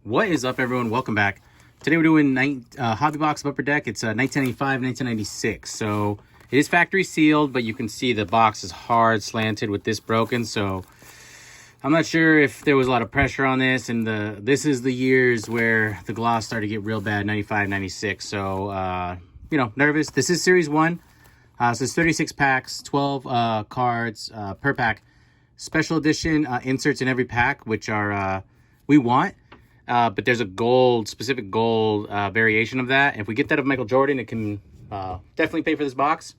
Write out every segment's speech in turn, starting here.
What is up, everyone? Welcome back. Today we're doing Hobby Box of Upper Deck. It's 1995, 1996. So it is factory sealed, but you can see the box is hard slanted with this broken. So I'm not sure if there was a lot of pressure on this. And this is the years where the gloss started to get real bad, 95, 96. So, nervous. This is Series 1. So it's 36 packs, 12 cards per pack. Special edition inserts in every pack, which are we want. But there's a specific gold variation of that. If we get that of Michael Jordan, it can definitely pay for this box.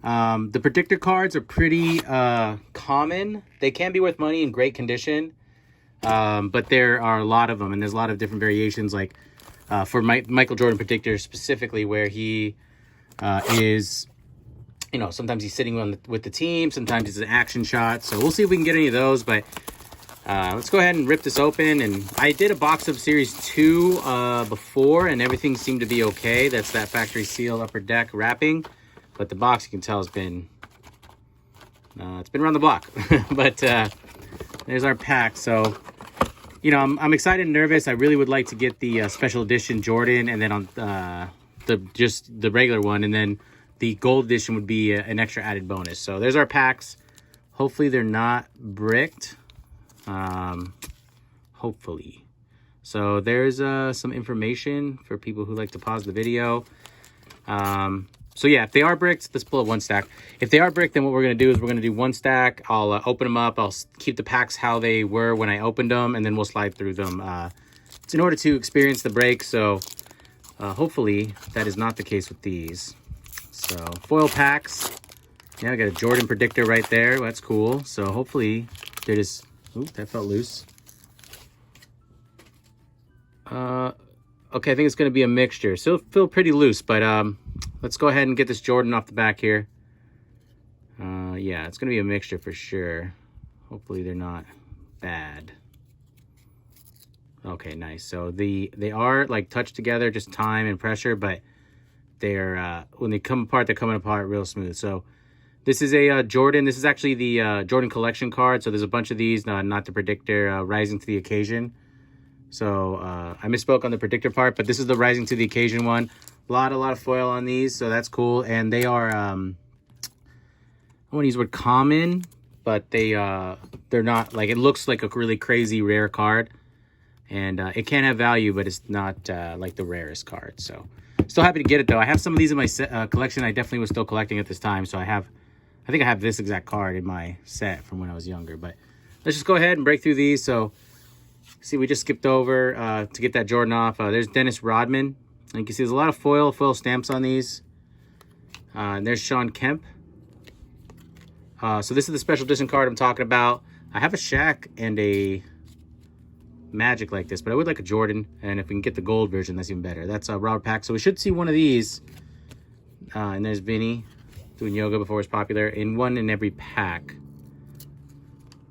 The predictor cards are pretty common. They can be worth money in great condition. But there are a lot of them, and there's a lot of different variations, like for Michael Jordan predictor specifically, where he is, sometimes he's sitting with the team, sometimes it's an action shot. So we'll see if we can get any of those, but let's go ahead and rip this open. And I did a box of Series 2 before, and everything seemed to be okay. That's that factory seal Upper Deck wrapping. But the box, you can tell, has been it's been around the block. But there's our pack. So, I'm excited and nervous. I really would like to get the special edition Jordan, and then on just the regular one, and then the gold edition would be an extra added bonus. So there's our packs. Hopefully they're not bricked. Hopefully. So there's some information for people who like to pause the video. So yeah, if they are bricked, let's pull up one stack. If they are bricked, then what we're going to do is we're going to do one stack. I'll open them up. I'll keep the packs how they were when I opened them, and then we'll slide through them. It's in order to experience the break. So hopefully that is not the case with these. So foil packs. Yeah, I got a Jordan predictor right there. Well, that's cool. So hopefully they're just... Oop, that felt loose. Okay, I think it's going to be a mixture. So it'll feel pretty loose, but let's go ahead and get this Jordan off the back here. Yeah, it's going to be a mixture for sure. Hopefully they're not bad. Okay, nice. So they are like touched together, just time and pressure, but they're when they come apart, they're coming apart real smooth. So this is a Jordan. This is actually the Jordan collection card. So there's a bunch of these, not the predictor, rising to the occasion. So I misspoke on the predictor part, but this is the rising to the occasion one. A lot of foil on these, so that's cool. And they are, I want to use the word common, but they're not, like, it looks like a really crazy rare card. And it can have value, but it's not like the rarest card. So still happy to get it, though. I have some of these in my collection. I definitely was still collecting at this time, so I think I have this exact card in my set from when I was younger. But let's just go ahead and break through these. So, see, we just skipped over to get that Jordan off. There's Dennis Rodman. And you can see there's a lot of foil stamps on these. And there's Sean Kemp. So this is the special edition card I'm talking about. I have a Shaq and a Magic like this, but I would like a Jordan. And if we can get the gold version, that's even better. That's a Robert Pack. So we should see one of these. And there's Vinny doing yoga before it was popular. In one in every pack.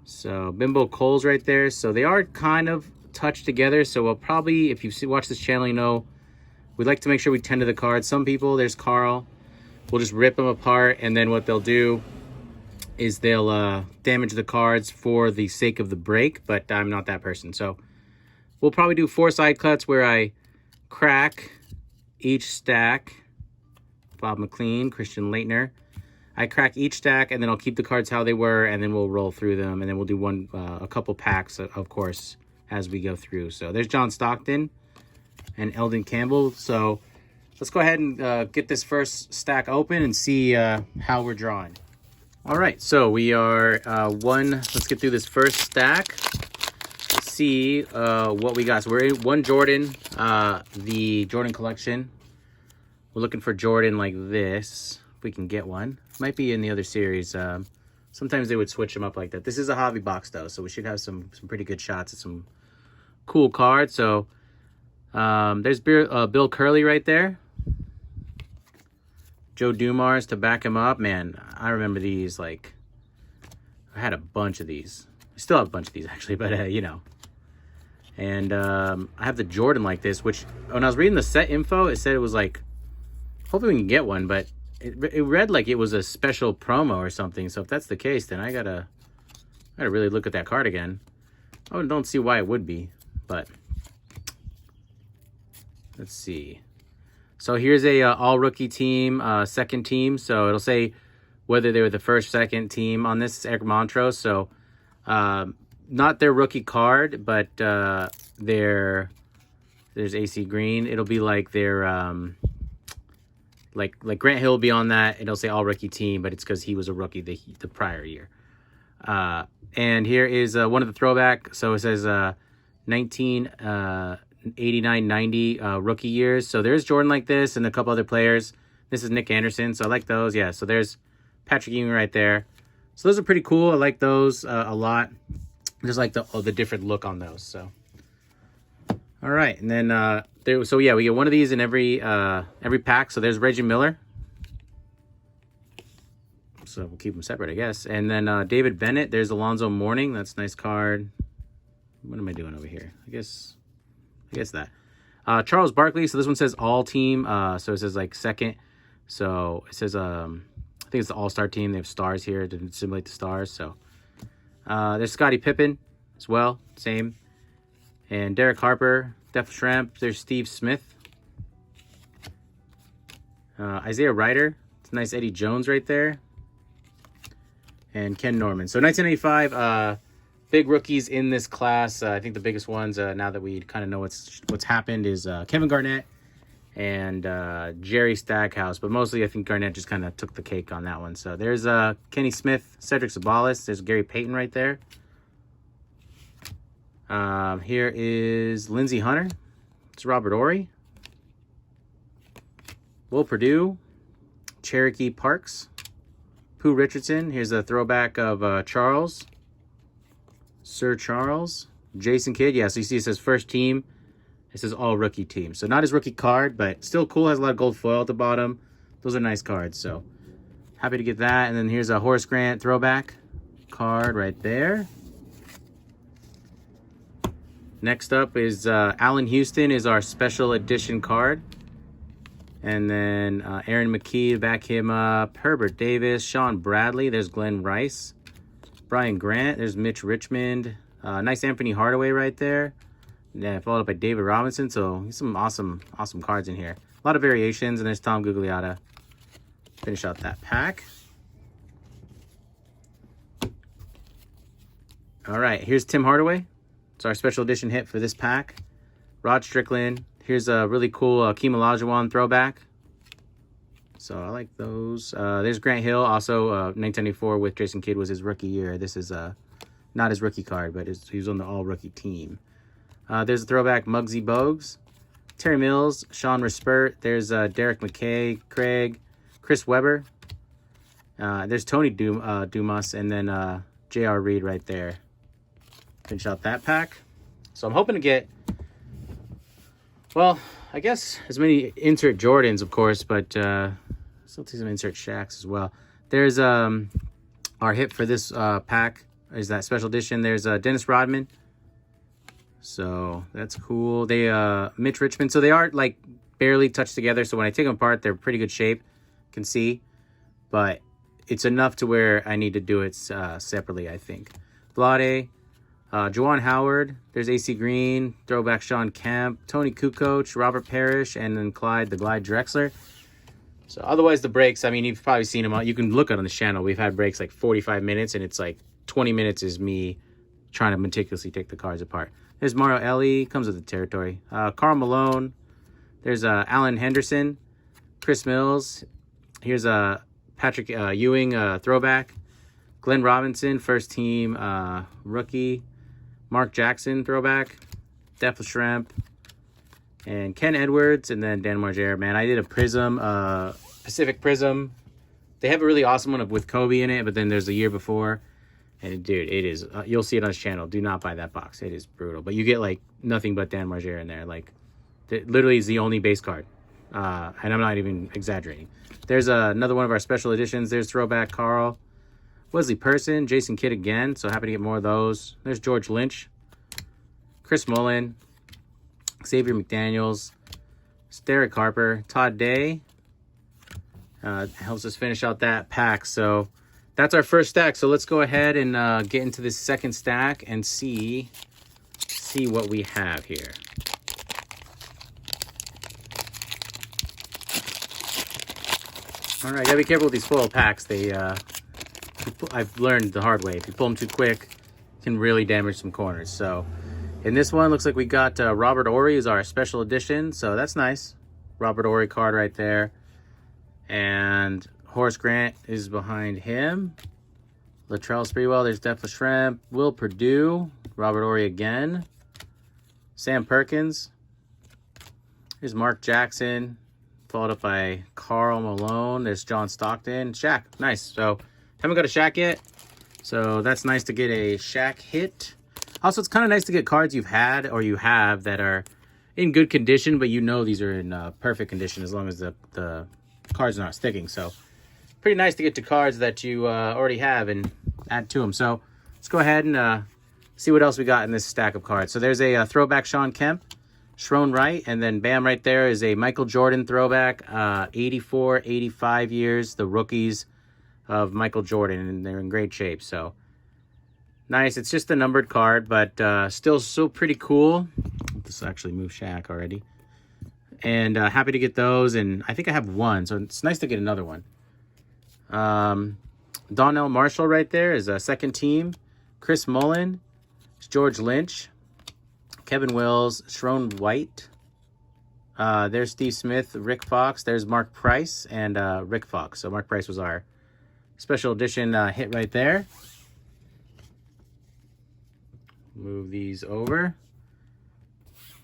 So Bimbo Coles right there. So they are kind of touched together. So we'll probably, if you watch this channel, you know, we'd like to make sure we tend to the cards. Some people, there's Carl, we'll just rip them apart. And then what they'll do is they'll damage the cards for the sake of the break. But I'm not that person. So we'll probably do 4 side cuts where I crack each stack. Bob McLean, Christian Leitner. I crack each stack, and then I'll keep the cards how they were, and then we'll roll through them, and then we'll do a couple packs, of course, as we go through. So there's John Stockton and Eldon Campbell. So let's go ahead and get this first stack open and see how we're drawing. All right, so we are let's get through this first stack. See what we got. So we're in one Jordan, the Jordan collection. We're looking for Jordan like this, if we can get one. Might be in the other series. Sometimes they would switch them up like that. This is a hobby box, though, so we should have some pretty good shots at some cool cards. So there's Bill Curley right there. Joe Dumars to back him up. Man, I remember these. Like, I had a bunch of these. I still have a bunch of these, actually, but, And I have the Jordan like this, which when I was reading the set info, it said it was like, hopefully we can get one, but it read like it was a special promo or something. So if that's the case, then I gotta really look at that card again. I don't see why it would be, but let's see. So here's a all rookie team, second team. So it'll say whether they were the first, second team on this. Eric Montrose. So not their rookie card, but there's AC Green. It'll be like their like Grant Hill will be on that. It'll say all rookie team, but it's because he was a rookie the prior year. And here is one of the throwback. So it says 1989-90 rookie years. So there's Jordan like this and a couple other players. This is Nick Anderson. So I like those. Yeah. So there's Patrick Ewing right there. So those are pretty cool. I like those a lot. Just like the different look on those. So all right, and then so yeah, we get one of these in every pack. So there's Reggie Miller. So we'll keep them separate, I guess. And then David Bennett. There's Alonzo Mourning. That's a nice card. What am I doing over here? I guess that. Charles Barkley. So this one says all team. So it says like second. So it says I think it's the all-star team. They have stars here to simulate the stars. So there's Scottie Pippen as well. Same. And Derek Harper, Def Shrimp. There's Steve Smith. Isaiah Ryder. It's a nice Eddie Jones right there. And Ken Norman. So 1985, big rookies in this class. I think the biggest ones, now that we kind of know what's happened, is Kevin Garnett and Jerry Stackhouse. But mostly, I think Garnett just kind of took the cake on that one. So there's Kenny Smith, Cedric Sabalas. There's Gary Payton right there. Here is Lindsey Hunter. It's Robert Ory. Will Perdue. Cherokee Parks. Pooh Richardson. Here's a throwback of Charles. Sir Charles. Jason Kidd. Yeah, so you see it says first team. It says all rookie team. So not his rookie card, but still cool. Has a lot of gold foil at the bottom. Those are nice cards. So happy to get that. And then here's a Horace Grant throwback card right there. Next up is Allen Houston is our special edition card. And then Aaron McKee to back him up. Herbert Davis, Sean Bradley. There's Glenn Rice. Brian Grant. There's Mitch Richmond. Nice Anthony Hardaway right there. Yeah, followed up by David Robinson. So he's some awesome cards in here. A lot of variations. And there's Tom Gugliotta. Finish out that pack. All right, here's Tim Hardaway. It's our special edition hit for this pack. Rod Strickland. Here's a really cool Akeem Olajuwon throwback. So I like those. There's Grant Hill. Also, 1994 with Jason Kidd was his rookie year. This is not his rookie card, but he was on the all-rookie team. There's a throwback Muggsy Bogues. Terry Mills. Sean Rispert. There's Derek McKay. Craig. Chris Webber. There's Tony Dumas. And then J.R. Reed right there. Finish out that pack. So I'm hoping to get, well, I guess as many insert Jordans, of course, but still take some insert Shaqs as well. There's our hit for this pack is that special edition. There's Dennis Rodman. So that's cool. They Mitch Richmond. So they are like barely touched together. So when I take them apart, they're pretty good shape. You can see, but it's enough to where I need to do it separately, I think. Vlade. Juwan Howard, there's AC Green, throwback Sean Kemp, Tony Kukoc, Robert Parrish, and then Clyde the Glide Drexler. So otherwise the breaks, I mean, you've probably seen them. You can look at on the channel. We've had breaks like 45 minutes, and it's like 20 minutes is me trying to meticulously take the cards apart. There's Mario Ellie, comes with the territory. Karl Malone. There's Alan Henderson, Chris Mills. Here's Patrick Ewing, throwback. Glenn Robinson, first team rookie. Mark Jackson, throwback. Def Shrimp. And Ken Edwards, and then Dan Margera. Man, I did a Prism, Pacific Prism. They have a really awesome one with Kobe in it, but then there's a year before. And dude, it is, you'll see it on his channel. Do not buy that box. It is brutal. But you get like nothing but Dan Margera in there. Like, it literally is the only base card. And I'm not even exaggerating. There's another one of our special editions. There's throwback Carl. Wesley Person, Jason Kidd again, so happy to get more of those. There's George Lynch, Chris Mullen, Xavier McDaniels, Derek Harper, Todd Day. Helps us finish out that pack. So that's our first stack. So let's go ahead and get into this second stack and see what we have here. All right, gotta be careful with these foil packs. I've learned the hard way. If you pull them too quick, it can really damage some corners. So in this one, looks like we got Robert Horry is our special edition. So that's nice. Robert Horry card right there. And Horace Grant is behind him. Latrell Sprewell, there's Def Shrimp. Will Perdue. Robert Horry again. Sam Perkins. Here's Mark Jackson. Followed up by Karl Malone. There's John Stockton. Shaq. Nice. So haven't got a Shaq yet. So that's nice to get a Shaq hit. Also, it's kind of nice to get cards you've had or you have that are in good condition, but you know these are in perfect condition as long as the cards are not sticking. So pretty nice to get to cards that you already have and add to them. So let's go ahead and see what else we got in this stack of cards. So there's a throwback Sean Kemp, Shrone Wright, and then bam, right there is a Michael Jordan throwback, 84, 85 years, the rookies of Michael Jordan, and they're in great shape. So nice. It's just a numbered card, but still so pretty cool. This actually moved Shaq already. And happy to get those, and I think I have one, so it's nice to get another one. Donnell Marshall right there is a second team. Chris Mullin, George Lynch, Kevin Wills, Shrone White. There's Steve Smith, Rick Fox. There's Mark Price and Rick Fox. So Mark Price was our special edition hit right there. Move these over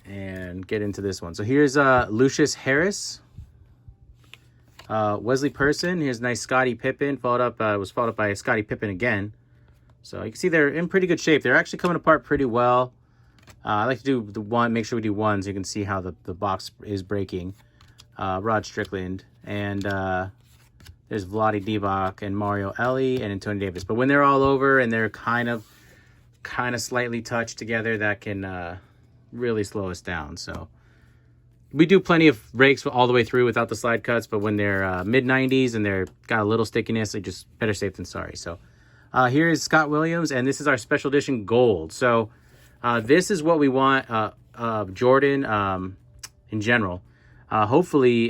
and get into this one. So here's Lucius Harris, Wesley Person. Here's nice Scottie Pippen. Followed up by Scottie Pippen again. So you can see they're in pretty good shape. They're actually coming apart pretty well. I like to do the one, make sure we do one so you can see how the box is breaking. Rod Strickland, and there's Vlade Divac and Mario Elie and Anthony Davis. But when they're all over and they're kind of slightly touched together, that can really slow us down. So we do plenty of breaks all the way through without the slide cuts, but when they're mid-90s and they're got a little stickiness, they just better safe than sorry. So here is Scott Williams, and this is our special edition gold. So this is what we want Jordan in general. Hopefully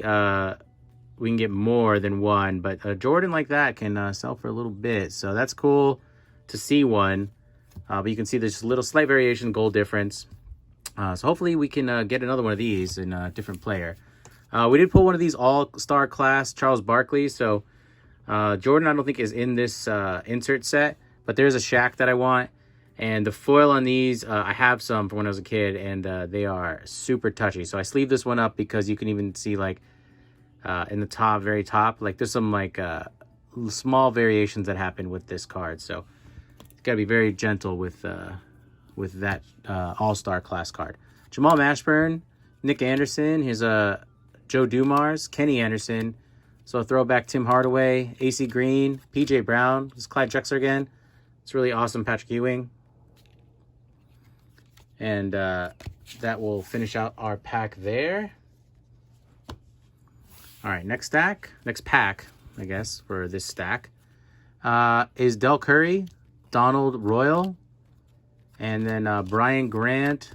we can get more than one, but a Jordan like that can sell for a little bit. So that's cool to see one. But you can see there's a little slight variation, gold difference. So hopefully we can get another one of these in a different player. We did pull one of these all-star class, Charles Barkley. So Jordan I don't think is in this insert set, but there's a Shaq that I want. And the foil on these, I have some from when I was a kid, and they are super touchy. So I sleeved this one up because you can even see, like, in the top, very top, like, there's some, like, small variations that happen with this card. So you got to be very gentle with that all-star class card. Jamal Mashburn, Nick Anderson, here's Joe Dumars, Kenny Anderson. So a throwback Tim Hardaway, AC Green, PJ Brown, this is Clyde Drexler again. It's really awesome, Patrick Ewing. And that will finish out our pack there. All right, next pack, I guess, for this stack is Del Curry, Donald Royal, and then Brian Grant,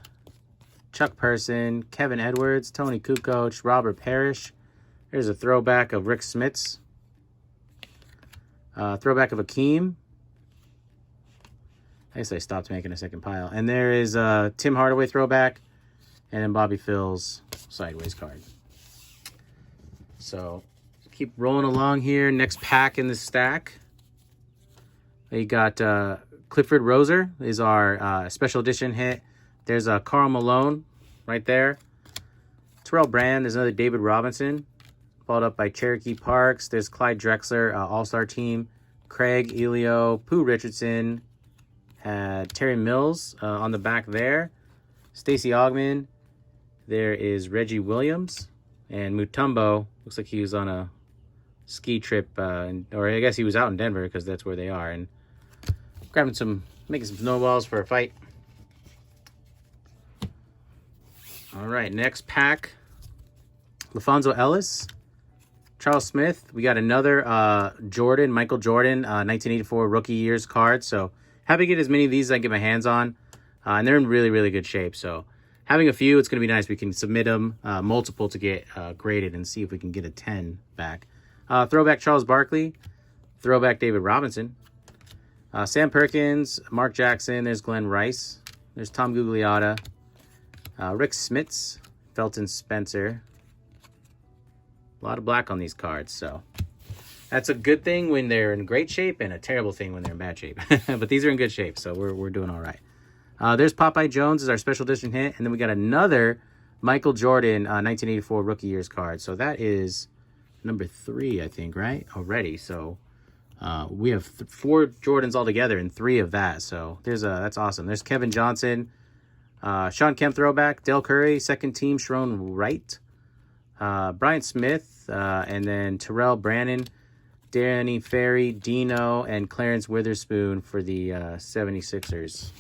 Chuck Person, Kevin Edwards, Tony Kukoc, Robert Parrish. Here's a throwback of Rick Smits. Throwback of Akeem. I guess I stopped making a second pile. And there is Tim Hardaway throwback, and then Bobby Phil's sideways card. So keep rolling along here. Next pack in the stack. We got Clifford Roser is our special edition hit. There's Karl Malone right there. Terrell Brand. There's another David Robinson. Followed up by Cherokee Parks. There's Clyde Drexler, all-star team. Craig Elio, Pooh Richardson. Terry Mills on the back there. Stacey Augmon. There is Reggie Williams. And Mutombo. Looks like he was on a ski trip. Or I guess he was out in Denver because that's where they are. And making some snowballs for a fight. All right, next pack. LaFonso Ellis. Charles Smith. We got another Michael Jordan, 1984 rookie years card. So happy to get as many of these as I can get my hands on. And they're in really, really good shape. So having a few, it's going to be nice. We can submit them multiple to get graded and see if we can get a 10 back. Throwback Charles Barkley. Throwback David Robinson. Sam Perkins, Mark Jackson. There's Glenn Rice. There's Tom Gugliotta. Rick Smits, Felton Spencer. A lot of black on these cards, so that's a good thing when they're in great shape and a terrible thing when they're in bad shape. But these are in good shape, so we're doing all right. There's Popeye Jones is our special edition hit, and then we got another Michael Jordan 1984 Rookie Years card. So that is number 3, I think, right? Already. So we have 4 Jordans altogether and 3 of that. So that's awesome. There's Kevin Johnson, Sean Kemp throwback, Dell Curry, second team, Sharon Wright, Bryant Smith, and then Terrell Brannon, Danny Ferry, Dino, and Clarence Witherspoon for the 76ers.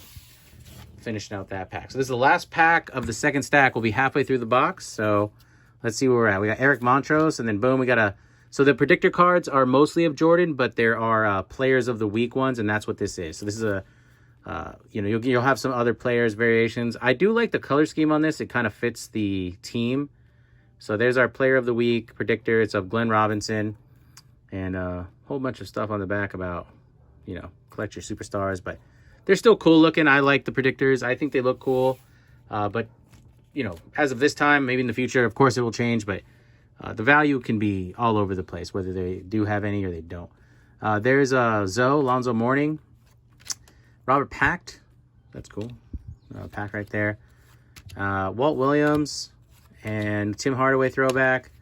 Finishing out that pack. So this is the last pack of the second stack. We'll be halfway through the box. So let's see where we're at. We got Eric Montrose, and then boom, we got so the predictor cards are mostly of Jordan, but there are players of the week ones, and that's what this is. So this is you'll have some other players variations. I do like the color scheme on this. It kind of fits the team. So there's our player of the week predictor. It's of Glenn Robinson, and a whole bunch of stuff on the back about, collect your superstars, but they're still cool looking. I like the predictors. I think they look cool. But, as of this time, maybe in the future, of course it will change, but the value can be all over the place, whether they do have any or they don't. There's Zoe, Lonzo Mourning, Robert Pact. That's cool. Pack right there. Walt Williams and Tim Hardaway throwback.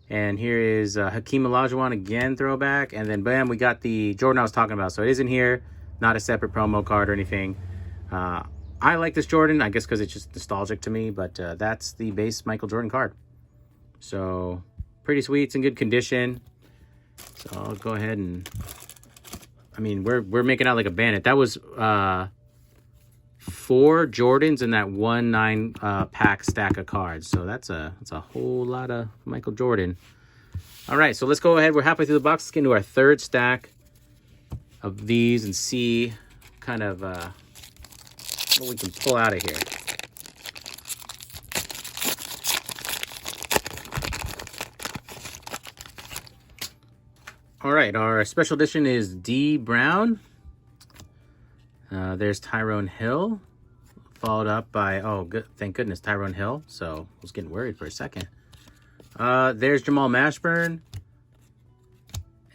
And here is Hakeem Olajuwon again throwback. And then, bam, we got the Jordan I was talking about. So it is in here, not a separate promo card or anything. I like this Jordan, I guess because it's just nostalgic to me. But that's the base Michael Jordan card. So pretty sweet. It's in good condition. So I'll go ahead and... we're making out like a bandit. That was 4 Jordans in that 1-9 pack stack of cards. So that's a whole lot of Michael Jordan. All right, so let's go ahead. We're halfway through the box. Let's get into our third stack of these and see kind of what we can pull out of here. All right, our special edition is D. Brown. There's Tyrone Hill, followed up by, thank goodness, Tyrone Hill. So I was getting worried for a second. There's Jamal Mashburn.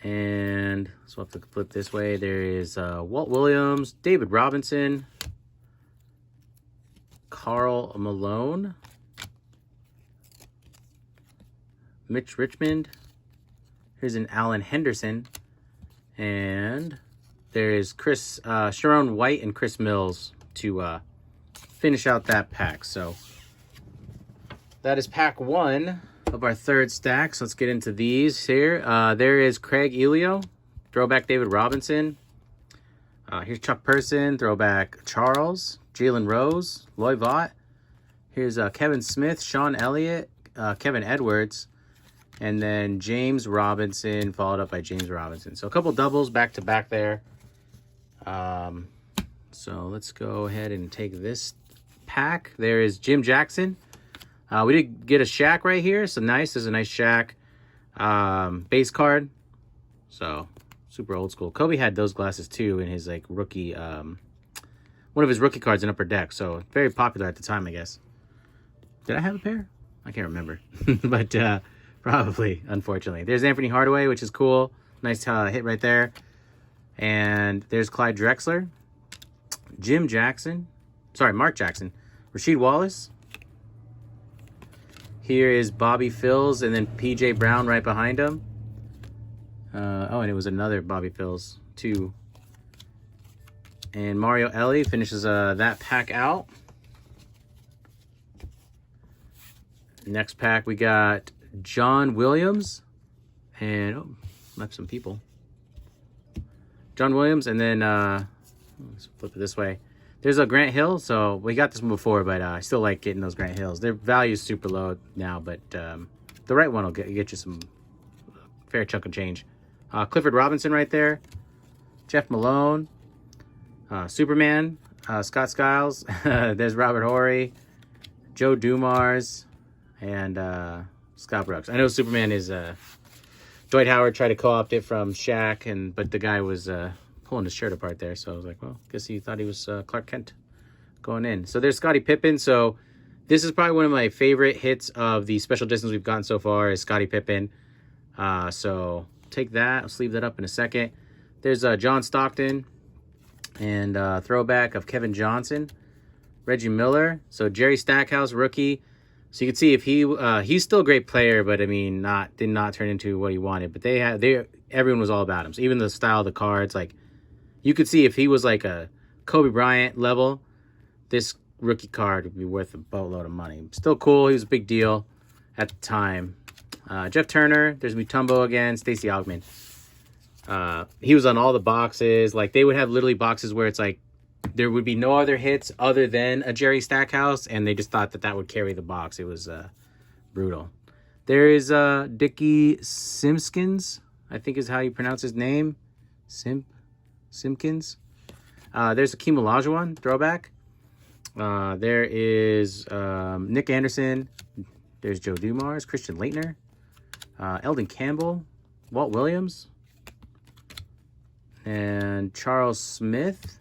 And so we'll have to flip this way. There is Walt Williams, David Robinson, Karl Malone, Mitch Richmond. Here's an Allen Henderson. And there is Sharon White and Chris Mills to finish out that pack. So that is pack 1 of our third stack. So let's get into these here. There is Craig Elio, throwback David Robinson. Here's Chuck Person, throwback Charles, Jalen Rose, Loy Vaught. Here's Kevin Smith, Sean Elliott, Kevin Edwards, and then James Robinson, followed up by James Robinson. So a couple doubles back to back there. So let's go ahead and take this pack. There is Jim Jackson. We did get a Shaq right here. So nice. There's a nice Shaq base card. So super old school. Kobe had those glasses too in his rookie, one of his rookie cards in Upper Deck. So very popular at the time, I guess. Did I have a pair? I can't remember. But probably, unfortunately. There's Anthony Hardaway, which is cool. Nice hit right there. And there's Clyde Drexler, Mark Jackson, Rasheed Wallace. Here is Bobby Phills, and then P.J. Brown right behind him. And it was another Bobby Phills, too. And Mario Ellie finishes that pack out. Next pack, we got John Williams. And, left some people. John Williams, and then let's flip it this way. There's a Grant Hill. So we got this one before, but I still like getting those Grant Hills. Their value is super low now, but the right one will get you some fair chunk of change. Clifford Robinson right there. Jeff Malone. Superman. Scott Skiles. There's Robert Horry. Joe Dumars. And Scott Brooks. I know Superman is Dwight Howard tried to co-opt it from Shaq, but the guy was pulling his shirt apart there. So I was like, well, guess he thought he was Clark Kent going in. So there's Scottie Pippen. So this is probably one of my favorite hits of the special editions we've gotten so far is Scottie Pippen. So take that. I'll sleeve that up in a second. There's John Stockton and throwback of Kevin Johnson. Reggie Miller. So Jerry Stackhouse, rookie. So you can see if he's still a great player, but I mean, did not turn into what he wanted. But everyone was all about him. So even the style of the cards, like you could see if he was like a Kobe Bryant level, this rookie card would be worth a boatload of money. Still cool. He was a big deal at the time. Jeff Turner. There's Mutombo again. Stacey Augmon. He was on all the boxes. Like they would have literally boxes where it's like there would be no other hits other than a Jerry Stackhouse, and they just thought that would carry the box. It was brutal. There is Dickie Simpkins, I think is how you pronounce his name. Simpkins. There's Hakeem Olajuwon, throwback. There is Nick Anderson. There's Joe Dumars, Christian Laettner, Eldon Campbell, Walt Williams, and Charles Smith.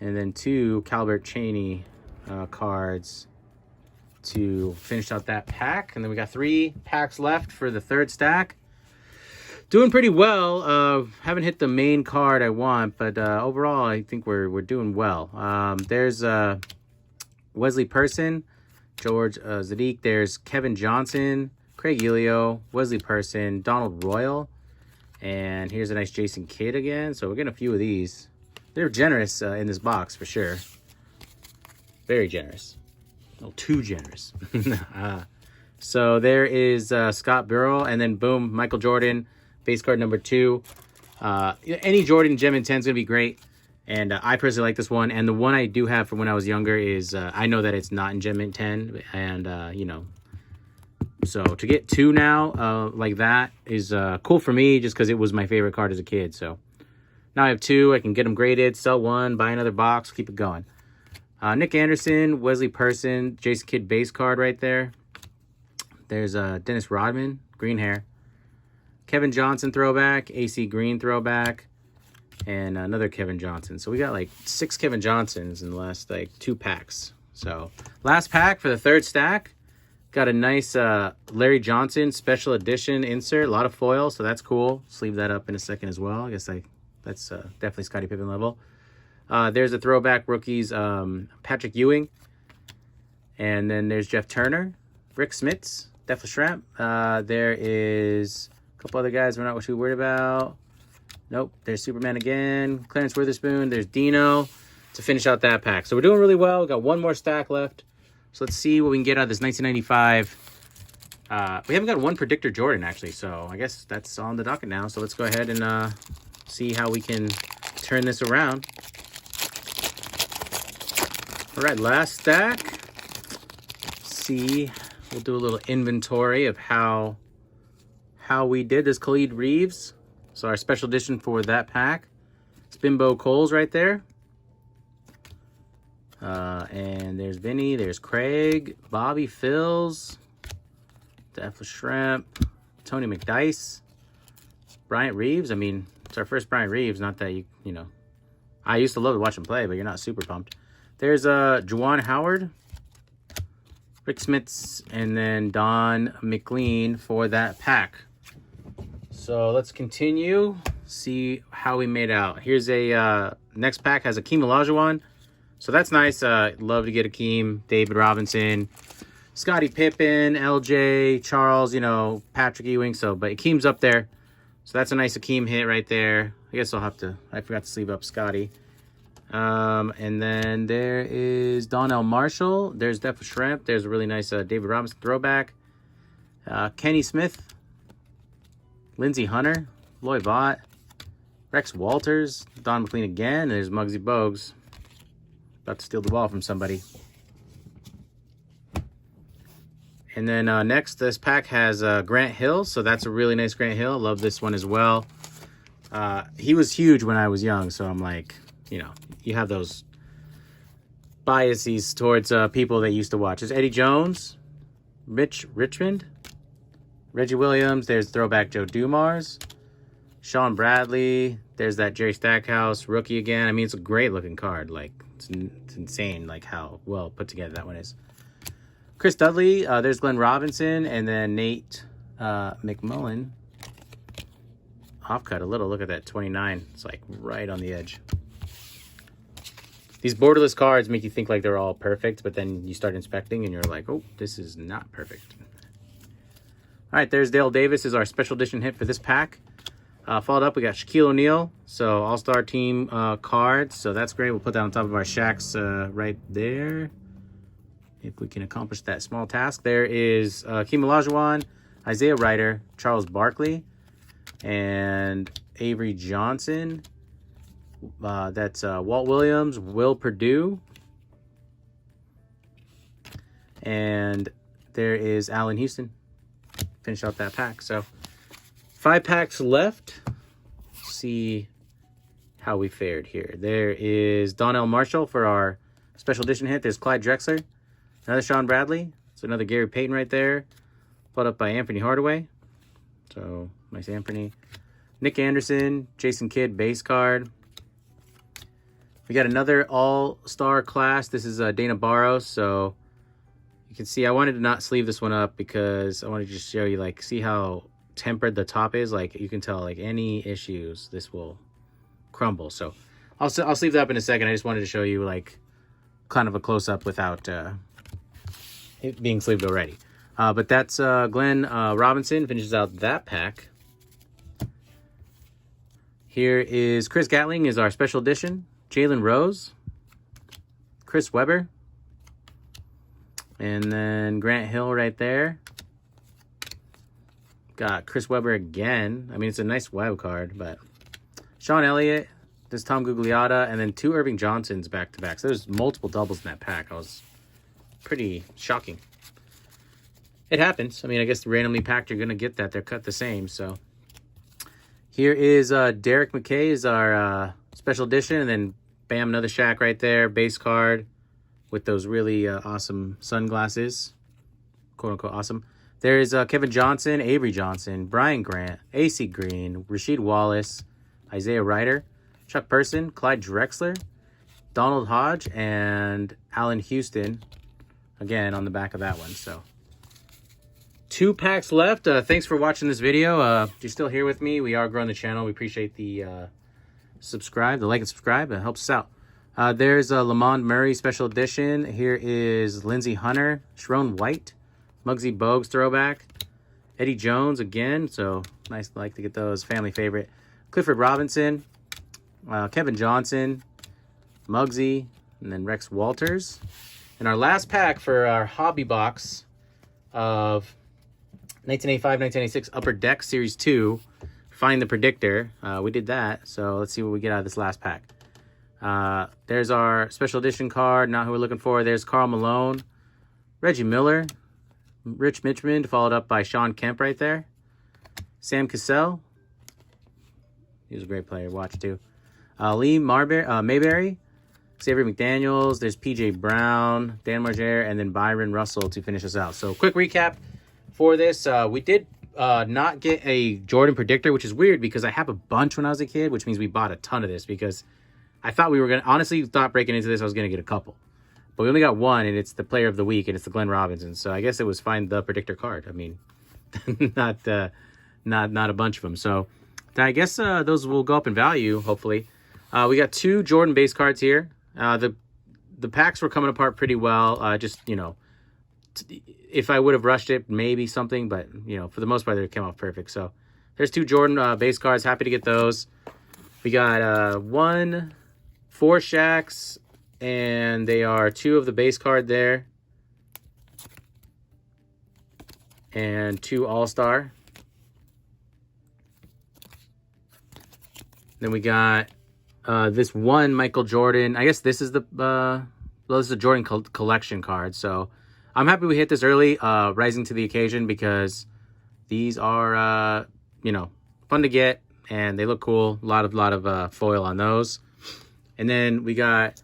And then 2 Calbert Chaney cards to finish out that pack. And then we got 3 packs left for the third stack. Doing pretty well. Haven't hit the main card I want, but overall I think we're doing well. There's Wesley Person, George Zadik. There's Kevin Johnson, Craig Elio, Wesley Person, Donald Royal. And here's a nice Jason Kidd again. So we're getting a few of these. They're generous in this box for sure. Very generous. Oh, too generous. So there is Scott Burrell, and then boom, Michael Jordan, base card number 2. Any Jordan Gem in 10 is going to be great. And I personally like this one. And the one I do have from when I was younger is, I know that it's not in Gem in 10. And, you know, so to get 2 now like that is cool for me just because it was my favorite card as a kid. So now I have 2. I can get them graded, sell 1, buy another box, keep it going. Nick Anderson, Wesley Person, Jason Kidd base card right there. There's Dennis Rodman, green hair. Kevin Johnson throwback, AC Green throwback, and another Kevin Johnson. So we got like 6 Kevin Johnsons in the last like 2 packs. So last pack for the third stack. Got a nice Larry Johnson special edition insert. A lot of foil, so that's cool. Sleeve that up in a second as well. I guess that's definitely Scottie Pippen level. There's a throwback rookies, Patrick Ewing. And then there's Jeff Turner, Rick Smits, Def Schramp. There is a couple other guys we're not too worried about. Nope, there's Superman again, Clarence Witherspoon. There's Dino to finish out that pack. So we're doing really well. We got 1 more stack left. So let's see what we can get out of this 1995. We haven't got 1 Predictor Jordan, actually. So I guess that's on the docket now. So let's go ahead and see how we can turn this around. All right, last stack. See, we'll do a little inventory of how we did this. Khalid Reeves. So our special edition for that pack. Spinbo Coles right there. And there's Vinny, there's Craig, Bobby Phils, Def Shrimp, Tony McDice, Bryant Reeves. I mean, it's our first Bryant Reeves. Not that you know, I used to love to watch him play, but you're not super pumped. There's Juwan Howard, Rick Smits, and then Don McLean for that pack. So let's continue, see how we made out. Here's a next pack has Hakeem Olajuwon. So that's nice. Love to get Hakeem, David Robinson, Scottie Pippen, LJ, Charles, you know, Patrick Ewing. So, but Hakeem's up there. So that's a nice Hakeem hit right there. I guess I'll have to, I forgot to sleeve up Scottie. And then there is Donnell Marshall. There's Def Shrimp. There's a really nice David Robinson throwback. Kenny Smith, Lindsey Hunter, Lloyd Vaught, Rex Walters, Don McLean again. There's Muggsy Bogues. About to steal the ball from somebody. And then next, this pack has Grant Hill. So that's a really nice Grant Hill. I love this one as well. He was huge when I was young. So I'm like, you know, you have those biases towards people that used to watch. There's Eddie Jones, Rich Richmond, Reggie Williams. There's throwback Joe Dumars. Sean Bradley. There's that Jerry Stackhouse rookie again. I mean, it's a great looking card. Like, it's insane, like, how well put together that one is. Chris Dudley. There's Glenn Robinson. And then Nate McMullen. Off-cut a little. Look at that, 29. It's, like, right on the edge. These borderless cards make you think like they're all perfect, but then you start inspecting and you're like, oh, this is not perfect. All right, there's Dale Davis is our special edition hit for this pack. Followed up, we got Shaquille O'Neal, so all-star team cards. So that's great. We'll put that on top of our Shaqs right there, if we can accomplish that small task. There is Hakeem Olajuwon, Isaiah Ryder, Charles Barkley, and Avery Johnson. That's Walt Williams, Will Perdue, and there is Allen Houston. Finish out that pack. So 5 packs left. See how we fared here. There is Donnell Marshall for our special edition hit. There's Clyde Drexler, another Sean Bradley. It's another Gary Payton right there, followed up by Anthony Hardaway. So nice Anthony. Nick Anderson, Jason Kidd base card. We got another all-star class. This is Dana Barros. So you can see I wanted to not sleeve this one up because I wanted to just show you, like, see how tempered the top is. Like, you can tell, like, any issues, this will crumble. So I'll sleeve that up in a second. I just wanted to show you, like, kind of a close-up without it being sleeved already. But that's Glenn Robinson. Finishes out that pack. Here is Chris Gatling is our special edition. Jalen Rose, Chris Webber, and then Grant Hill right there. Got Chris Webber again. I mean, it's a nice web card, but Sean Elliott, this Tom Gugliotta, and then 2 Irving Johnsons back-to-back. So there's multiple doubles in that pack. I was pretty shocking. It happens. I mean, I guess randomly packed, you're going to get that. They're cut the same, so. Here is Derek McKay is our special edition, and then bam, another Shaq right there, base card with those really awesome sunglasses, quote-unquote awesome. There is Kevin Johnson, Avery Johnson, Brian Grant, AC Green, Rasheed Wallace, Isaiah Ryder, Chuck Person, Clyde Drexler, Donald Hodge, and Allen Houston, again, on the back of that one. So 2 packs left. Thanks for watching this video. If you're still here with me, we are growing the channel. We appreciate the the like and subscribe. It helps us out. There's Lamond Murray special edition. Here is Lindsey Hunter, Sharon White, Muggsy Bogues throwback, Eddie Jones again. So nice, like to get those, family favorite. Clifford Robinson, Kevin Johnson, Muggsy, and then Rex Walters. And our last pack for our hobby box of 1985-1986 Upper Deck Series 2. Find the Predictor. We did that, so let's see what we get out of this last pack. There's our special edition card, not who we're looking for. There's Karl Malone, Reggie Miller, Rich Mitchmond, followed up by Sean Kemp right there. Sam Cassell. He was a great player to watch too. Lee Mayberry, Xavier McDaniels. There's P.J. Brown, Dan Margera, and then Byron Russell to finish us out. So quick recap for this. We did not get a Jordan Predictor, which is weird because I have a bunch when I was a kid, which means we bought a ton of this because I thought we were going to, honestly thought breaking into this I was going to get a couple. But we only got one, and it's the player of the week, and it's the Glenn Robinson. So I guess it was Find the Predictor card. I mean, not a bunch of them. So I guess those will go up in value, hopefully. We got 2 Jordan base cards here. The packs were coming apart pretty well. Just, you know, if I would have rushed it, maybe something, but, you know, for the most part, they came off perfect. So there's 2 Jordan base cards. Happy to get those. We got 4 Shaqs, and they are 2 of the base card there, and 2 All-Star. Then we got this 1 Michael Jordan. I guess this is this is a Jordan collection card. So I'm happy we hit this early, rising to the occasion, because these are, you know, fun to get, and they look cool. A lot of foil on those. And then we got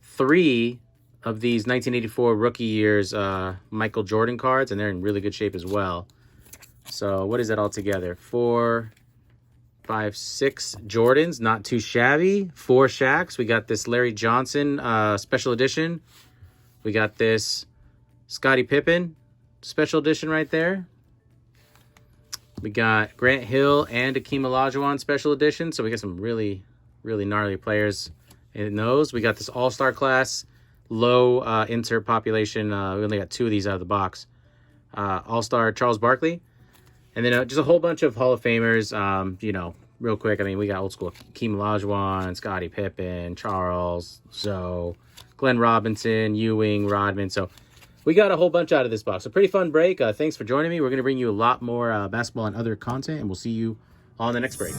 3 of these 1984 rookie years Michael Jordan cards, and they're in really good shape as well. So what is that all together? 4, 5, 6 Jordans, not too shabby. 4 Shaqs. We got this Larry Johnson special edition. We got this Scottie Pippen special edition right there. We got Grant Hill and Akeem Olajuwon special edition. So we got some really, really gnarly players in those. We got this all-star class, low insert population. We only got 2 of these out of the box. All-star Charles Barkley. And then just a whole bunch of Hall of Famers, you know, real quick. I mean, we got old school Akeem Olajuwon, Scottie Pippen, Charles, Zoe, Glenn Robinson, Ewing, Rodman. So we got a whole bunch out of this box. A pretty fun break. Thanks for joining me. We're going to bring you a lot more basketball and other content, and we'll see you on the next break.